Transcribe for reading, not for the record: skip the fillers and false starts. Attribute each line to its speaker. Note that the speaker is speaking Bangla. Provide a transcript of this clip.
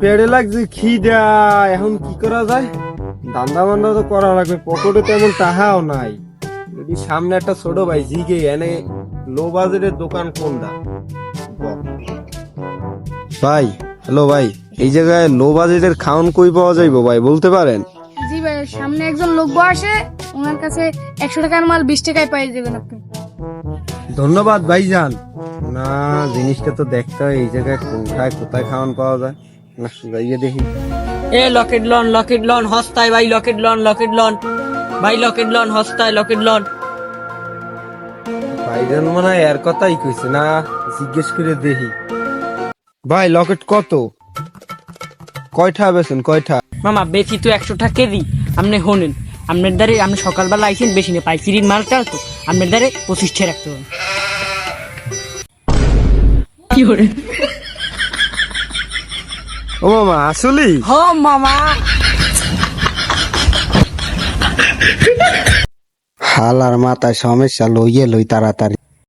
Speaker 1: পেড়ে লাগছে খিদা, এখন কি করা যায়? ধান্দা বান্দা তো করা লাগবে, পকেটে তেমন টাকাও নাই। যদি সামনে একটা ছোট ভাই জিগে এনে লো বাজেটের দোকান কোনটা? ভাই, হ্যালো ভাই, এই জায়গায় লো বাজেটের খাওন কই পাওয়া যাইবো ভাই, বলতে পারেন?
Speaker 2: জি ভাই, সামনে একজন লোক বসে, ওনার কাছে 100 টাকার মাল 20 টাকায় পাই যাবেন আপনি।
Speaker 1: ধন্যবাদ ভাইজান। না, জিনিসটা তো দেখতে হয় এই জায়গায় কোথায় কোথায় খাওয়ান পাওয়া যায়। না, যাইয়ে দেখি।
Speaker 3: এ লকেট লন হস্তায় ভাই, লকেট লন ভাই, লকেট লন হস্তায়, লকেট লন।
Speaker 1: ভাইজান মনে হয় এর কথাই কইছে, না জিজ্ঞেস করে দেখি। ভাই লকেট কত? কয়টা বেছেন, কয়টা?
Speaker 3: মামা বেশি তো 100 টাকা কেজি। আপনি হোনেন, আপনার দ্বারে আপনি সকালবেলা আইছেন, বেশি না পাইকারির মালটা তো আপনার দ্বারে 25 টাকা রাখতে হবে। কি করে?
Speaker 1: ও মামা আসলেই?
Speaker 3: হ মামা।
Speaker 1: হালার মাথায় সমস্যা, লইয়ে লই তাড়াতাড়ি।